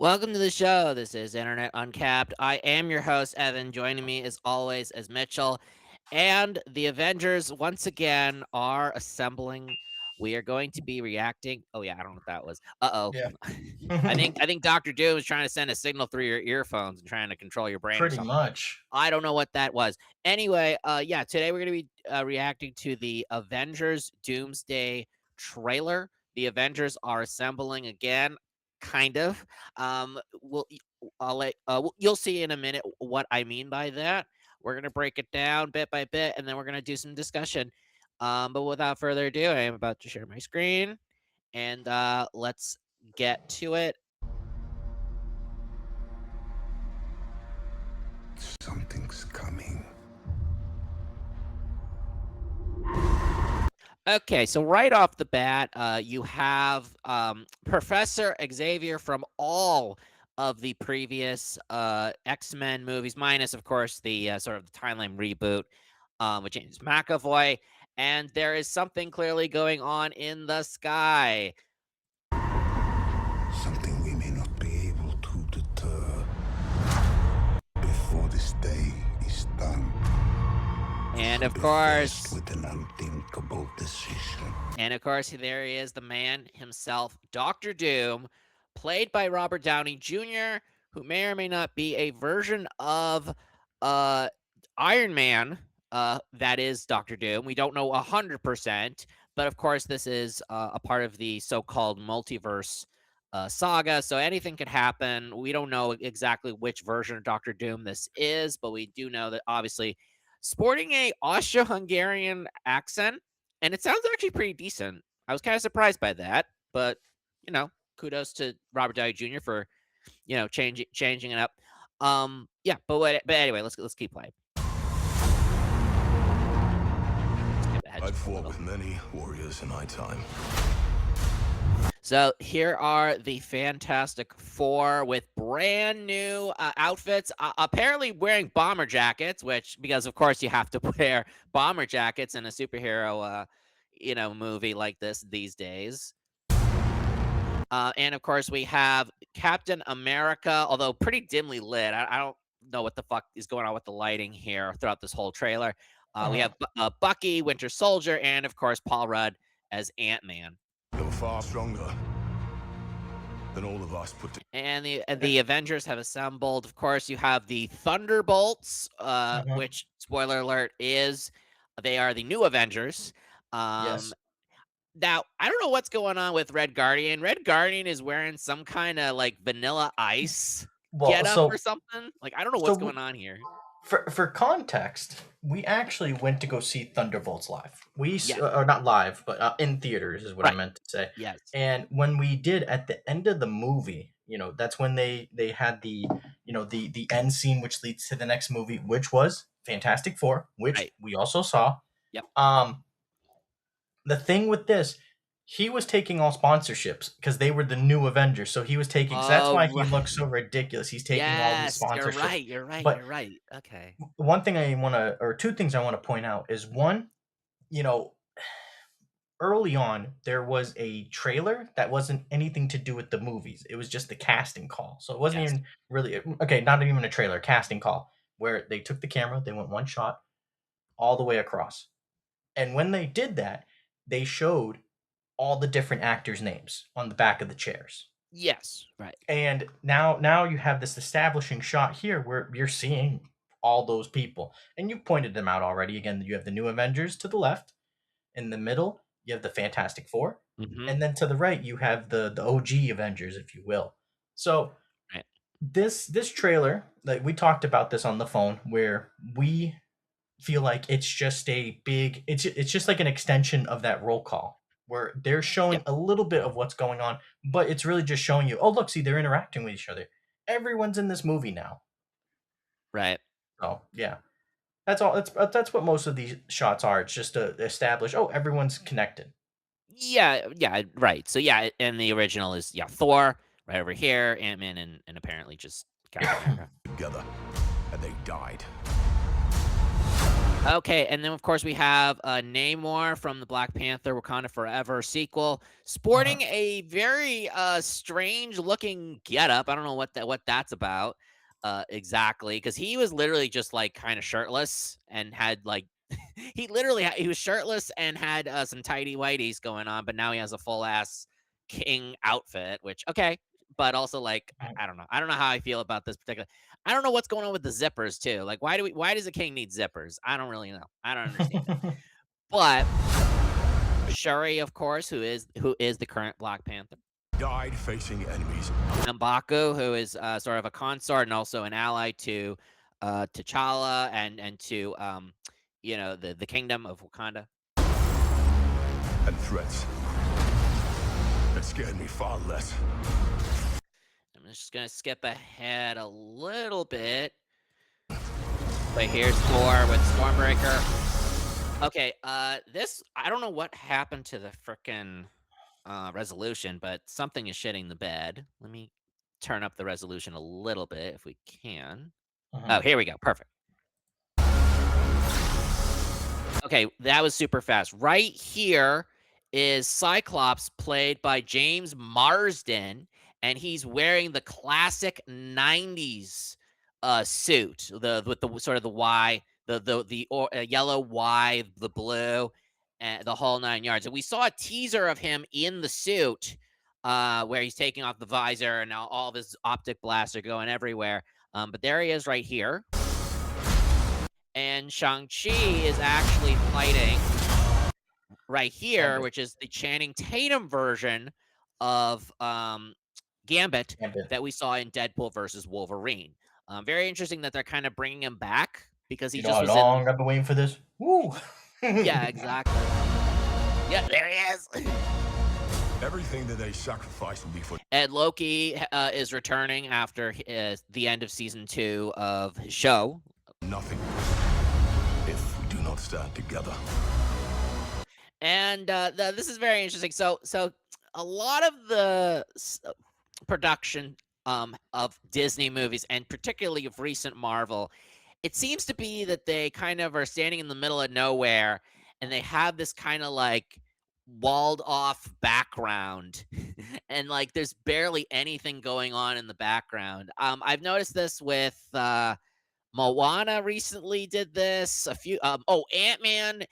Welcome to the show. This is Internet Uncapped. I am your host, Evan. Joining me, as always, is Mitchell. And the Avengers, once again, are assembling. We are going to be reacting. Oh, yeah, I don't know what that was. Uh-oh. Yeah. I think Dr. Doom is trying to send a signal through your earphones and trying to control your brain or Pretty something. much. I don't know what that was. Anyway, yeah, today we're going to be reacting to the Avengers Doomsday trailer. The Avengers are assembling again, kind of. We'll I'll let you'll see in a minute what I mean by that. We're gonna break it down bit by bit, and then we're gonna do some discussion. But without further ado, I am about to share my screen, and let's get to it. Something's coming. Okay, so right off the bat, you have Professor Xavier from all of the previous X-Men movies, minus, of course, the sort of the timeline reboot with James McAvoy. And there is something clearly going on in the sky. Something we may not be able to deter before this day is done. And So of be course, faced with an unthinkable decision. there he is, the man himself, Doctor Doom, played by Robert Downey Jr., who may or may not be a version of uh, Iron Man. That is Doctor Doom. We don't know 100%, but of course, this is a part of the so-called multiverse saga. So anything could happen. We don't know exactly which version of Doctor Doom this is, but we do know that obviously sporting a Austro-Hungarian accent, and it sounds actually pretty decent. I was kind of surprised by that, but kudos to Robert Downey Jr. for changing it up. Yeah, but anyway, let's keep playing. Skip ahead I've just a fought little. with many warriors in my time. So here are the Fantastic Four with brand new outfits. Apparently wearing bomber jackets, which because of course you have to wear bomber jackets in a superhero, movie like this these days. And of course we have Captain America, although pretty dimly lit. I don't know what the fuck is going on with the lighting here throughout this whole trailer. We Mhm. have Bucky, Winter Soldier, and of course Paul Rudd as Ant-Man. You're far stronger than all of us put together. And the Avengers have assembled. Of course, you have the Thunderbolts, Mhm. which spoiler alert is they are the new Avengers. Um, Yes. Now I don't know what's going on with Red Guardian. Red Guardian is wearing some kind of like Vanilla Ice Well, get up or so something. Like I don't know so what's we, going on here. for context, we actually went to go see Thunderbolts live. Yeah, Or not live, but in theaters is what I right. meant to say. Yes. And when we did at the end of the movie, that's when they had the end scene, which leads to the next movie, which was Fantastic Four, which Right. we also saw. Yep. Um, the thing with this, he was taking all sponsorships because they were the new Avengers. So he was taking. So that's Oh, why he right. looks so ridiculous. He's taking all these Yes, you're sponsorships. right. You're right. But You're right. Okay. one thing I want to, or two things I want to point out is one, you know, early on there was a trailer that wasn't anything to do with the movies. It was just the casting call. So it wasn't Yes. even really okay. Not even a trailer, casting call where they took the camera, they went one shot all the way across, and when they did that, they showed all the different actors' names on the back of the chairs. Yes. Right. And now you have this establishing shot here where you're seeing all those people. And you pointed them out already. Again, you have the new Avengers to the left. In the middle, you have the Fantastic Four. Hmm. And then to the right, you have the OG Avengers, if you will. So Right. this trailer, like we talked about this on the phone, where we feel like it's just like an extension of that roll call where they're showing Yep. a little bit of what's going on, but it's really just showing you, oh look, see they're interacting with each other. Everyone's in this movie now. Right. So yeah, that's all. That's what most of these shots are. It's just to establish, oh, everyone's connected. Yeah, yeah, right. So yeah, and the original is Thor right over here, Ant-Man and apparently just Captain America. Together, and they died. Okay, and then of course we have Namor from the Black Panther Wakanda Forever sequel, Uh-huh. sporting a very strange looking getup. I don't know what that's about exactly, because he was literally just like kind of shirtless and had like he was shirtless and had some tidy whities going on, but now he has a full ass king outfit, which okay, but also like I don't know. I don't know how I feel about this particular. I don't know what's going on with the zippers too. Like why does a king need zippers? I don't really know. I don't understand it. But Shuri, of course, who is the current Black Panther. Died facing enemies. M'Baku, who is sort of a consort and also an ally to T'Challa and to the kingdom of Wakanda. And threats that scared me far less. I'm just gonna skip ahead a little bit. But here's Thor with Stormbreaker. Okay, this I don't know what happened to the frickin' resolution, but something is shitting the bed. Let me turn up the resolution a little bit if we can. Uh-huh. Oh, here we go. Perfect. Okay, that was super fast. Right here is Cyclops, played by James Marsden, and he's wearing the classic '90s suit, the with the sort of the Y, the yellow Y, the blue, and the whole nine yards. And we saw a teaser of him in the suit, where he's taking off the visor and all of his optic blasts are going everywhere. But there he is right here. And Shang-Chi is actually fighting right here, Gambit. which is the Channing Tatum version of Gambit Gambit. that we saw in Deadpool versus Wolverine. Very interesting that they're kind of bringing him back because he You know just how was in. long I've been waiting for this? Woo! Yeah, exactly. Yeah, there he is. Everything that they sacrificed me for. And Loki is returning after the end of season 2 of his show. Nothing if we do not stand together. And this is very interesting. So a lot of the production of Disney movies, and particularly of recent Marvel, it seems to be that they kind of are standing in the middle of nowhere, and they have this kind of like walled off background, and like there's barely anything going on in the background. I've noticed this with Moana recently did this. A few Ant-Man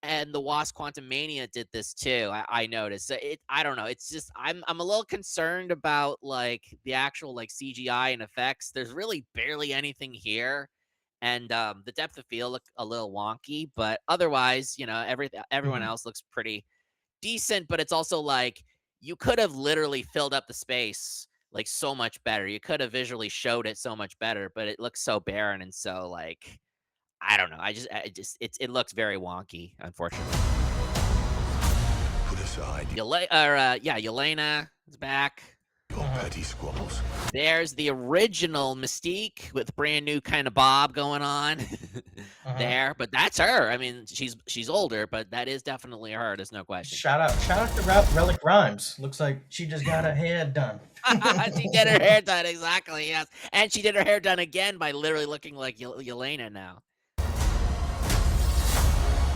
and the Wasp Quantumania did this too. I noticed. So I don't know. It's just I'm a little concerned about like the actual like CGI and effects. There's really barely anything here. And the depth of field looked a little wonky, but otherwise, everyone Mhm. else looks pretty decent, but it's also like you could have literally filled up the space like so much better. You could have visually showed it so much better, but it looks so barren and so like I don't know. It looks very wonky, unfortunately. Put aside Yelena is back. your petty squabbles. There's the original Mystique with brand new kind of bob going on there, but that's her. I mean, she's older, but that is definitely her. There's no question. Shout out to Relic Rhymes. Looks like she just got her hair done. She did her hair done, exactly, yes. And she did her hair done again by literally looking like Yelena now.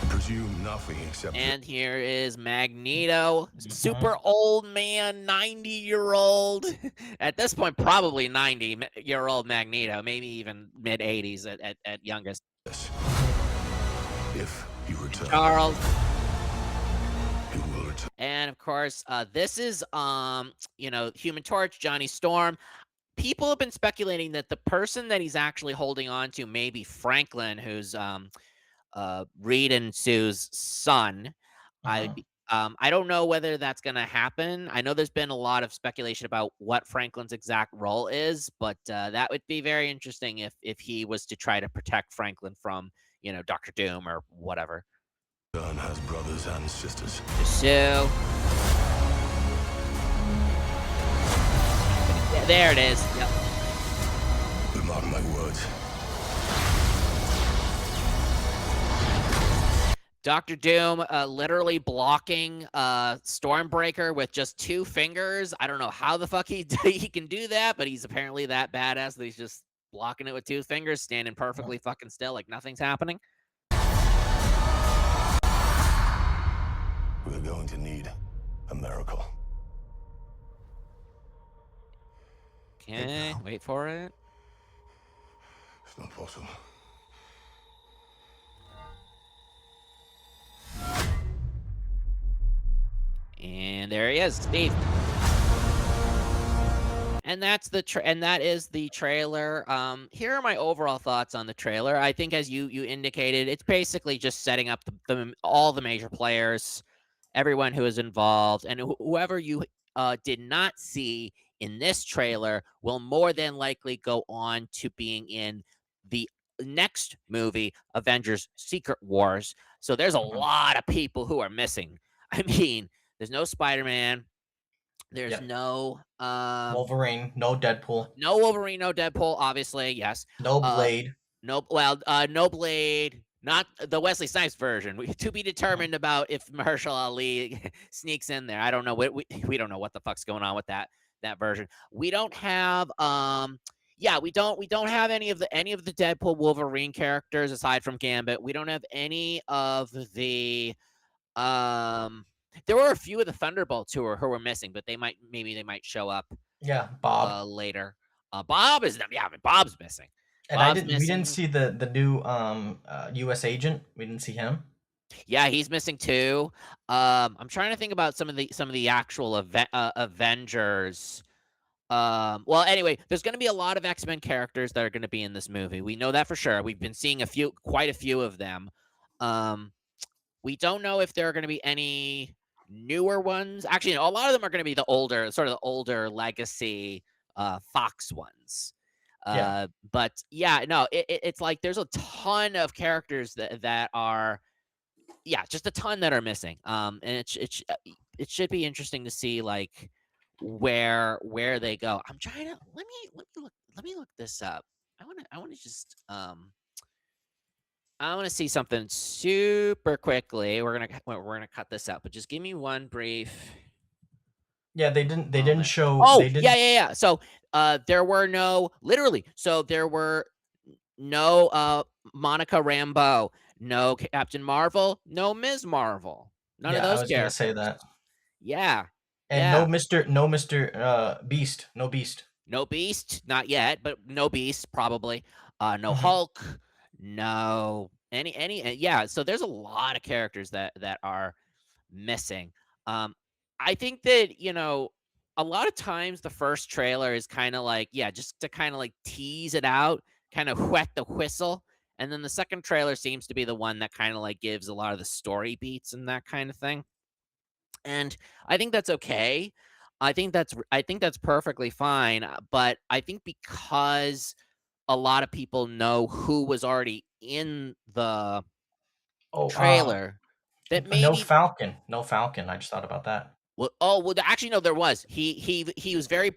Presume nothing except. And here is Magneto, super old man, 90-year-old. At this point, probably 90-year-old Magneto, maybe even mid 80s at youngest. This. If you return, Charles. you will return. And of course, this is Human Torch, Johnny Storm. People have been speculating that the person that he's actually holding on to may be Franklin, who's Reed and Sue's son. I don't know whether that's going to happen. I know there's been a lot of speculation about what Franklin's exact role is, but that would be very interesting if he was to try to protect Franklin from, Dr. Doom or whatever. Son has brothers and sisters. Sue. Yeah, there it is. Yep. Mark my words. Dr. Doom literally blocking Stormbreaker with just 2 fingers. I don't know how the fuck he can do that, but he's apparently that badass that he's just blocking it with 2 fingers, standing perfectly fucking still like nothing's happening. We're going to need a miracle. Okay, wait for it. It's not possible. And there he is, Steve. And that is the trailer. Here are my overall thoughts on the trailer. I think, as you indicated, it's basically just setting up all the major players, everyone who is involved, and whoever you did not see in this trailer will more than likely go on to being in the next movie, Avengers: Secret Wars. So there's a Mhm. lot of people who are missing. I mean, there's no Spider-Man. There's Yep. no Wolverine, no Deadpool, no Wolverine, no Deadpool, obviously, yes. no Uh, Blade. no Blade, not the Wesley Snipes version. To be Mhm. determined about if Mahershala Ali sneaks in there. I don't know. We don't know what the fuck's going on with that version. We don't have yeah, we don't have any of the Deadpool Wolverine characters aside from Gambit. We don't have any of the um there were a few of the Thunderbolts who were missing, but maybe they might show up Yeah, Bob. later. Bob is yeah, but Bob's missing. And Bob's we didn't missing. see the new US agent. We didn't see him. Yeah, he's missing too. I'm trying to think about some of the actual Avengers. Well, anyway, there's going to be a lot of X-Men characters that are going to be in this movie. We know that for sure. We've been seeing quite a few of them. Um, we don't know if there are going to be any newer ones. Actually, no, a lot of them are going to be the older legacy Fox ones. Yeah. But yeah, no, it's like there's a ton of characters that are, yeah, just a ton that are missing. And it should be interesting to see like where they go. I'm trying to let me look this up. I want to just I want to see something super quickly. We're gonna cut this out, but just give me one brief Yeah, they didn't moment. show Oh they yeah, didn't yeah, yeah. So there were no literally. So there were no Monica Rambeau, no Captain Marvel, no Ms. Marvel. None of Yeah, I those was gonna say characters. that. Yeah, And yeah. no Mr. Beast. No Beast. No Beast, not yet, but no Beast probably. No Mhm. Hulk, no yeah. So there's a lot of characters that are missing. Um, I think that a lot of times the first trailer is kind of like, yeah, just to kind of like tease it out, kind of whet the whistle, and then the second trailer seems to be the one that kind of like gives a lot of the story beats and that kind of thing. And I think that's okay. I think that's perfectly fine. But I think because a lot of people know who was already in the Oh, trailer, that no maybe Falcon. No Falcon. I just thought about that. actually no, there was. He was very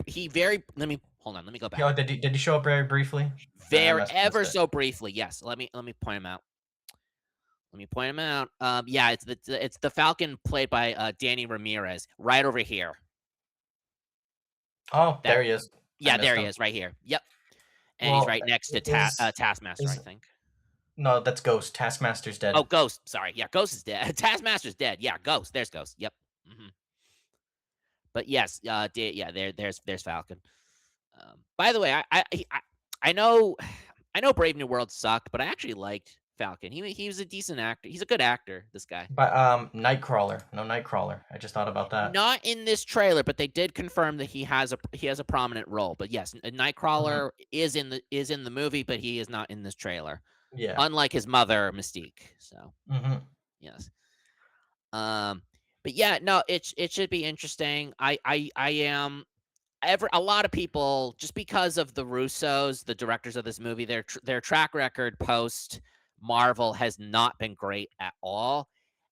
let me hold on, let me go back. Yeah, did he show up very briefly? I Very missed ever it. so briefly. Yes. Let me point him out. Let me point him out. Yeah, it's the Falcon played by Danny Ramirez right over here. Oh, That there he is. I Yeah, there missed he him. is right here. Yep. And he's Well, right next to is Taskmaster, I is think. no, that's Ghost. Taskmaster's Oh, dead. Ghost. Sorry. Yeah, Ghost is dead. Taskmaster's dead. Yeah, Ghost. There's Ghost. Yep. But yes, yeah, there's Falcon. By the way, I know I know Brave New World sucked, but I actually liked Falcon. He was a decent actor. He's a good actor. This guy. But Nightcrawler. No Nightcrawler. I just thought about that. Not in this trailer, but they did confirm that he has a prominent role. But yes, Mhm. Nightcrawler is in the movie, but he is not in this trailer. Yeah. Unlike his mother, Mystique. So Mhm. yes. Um, but yeah, no, it should be interesting. I am a lot of people, just because of the Russos, the directors of this movie, their track record post Marvel has not been great at all.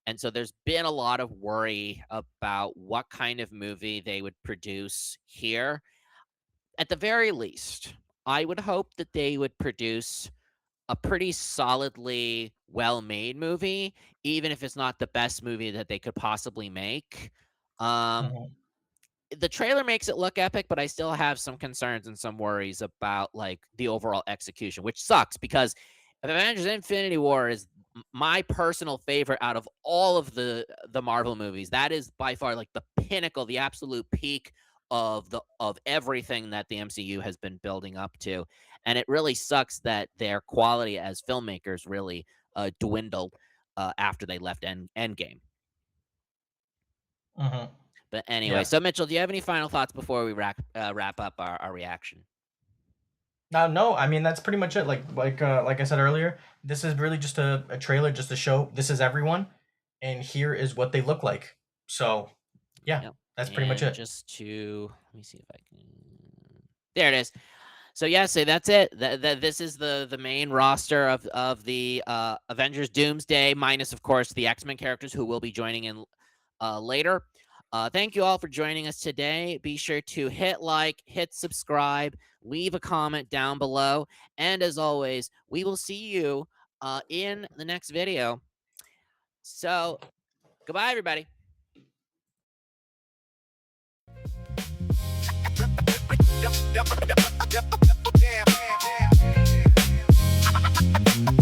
And so there's been a lot of worry about what kind of movie they would produce here. At the very least, I would hope that they would produce a pretty solidly well-made movie, even if it's not the best movie that they could possibly make. Um, Mhm. the trailer makes it look epic, but I still have some concerns and some worries about like the overall execution, which sucks because Avengers Infinity War is my personal favorite out of all of the Marvel movies. That is by far like the pinnacle, the absolute peak of everything that the MCU has been building up to. And it really sucks that their quality as filmmakers really dwindled after they left Endgame. Hmm. But anyway, Yeah. so Mitchell, do you have any final thoughts before we wrap up our reaction? No, I mean that's pretty much it. Like I said earlier, this is really just a trailer, just to show this is everyone, and here is what they look like. So, yeah, Yep. that's pretty much And it. just to let me see if I can. There it is. So yeah, so that's it. This is the main roster of the Avengers Doomsday, minus of course the X-Men characters who will be joining in later. Thank you all for joining us today. Be sure to hit like, hit subscribe, leave a comment down below, and as always, we will see you in the next video. So goodbye, everybody. Damn.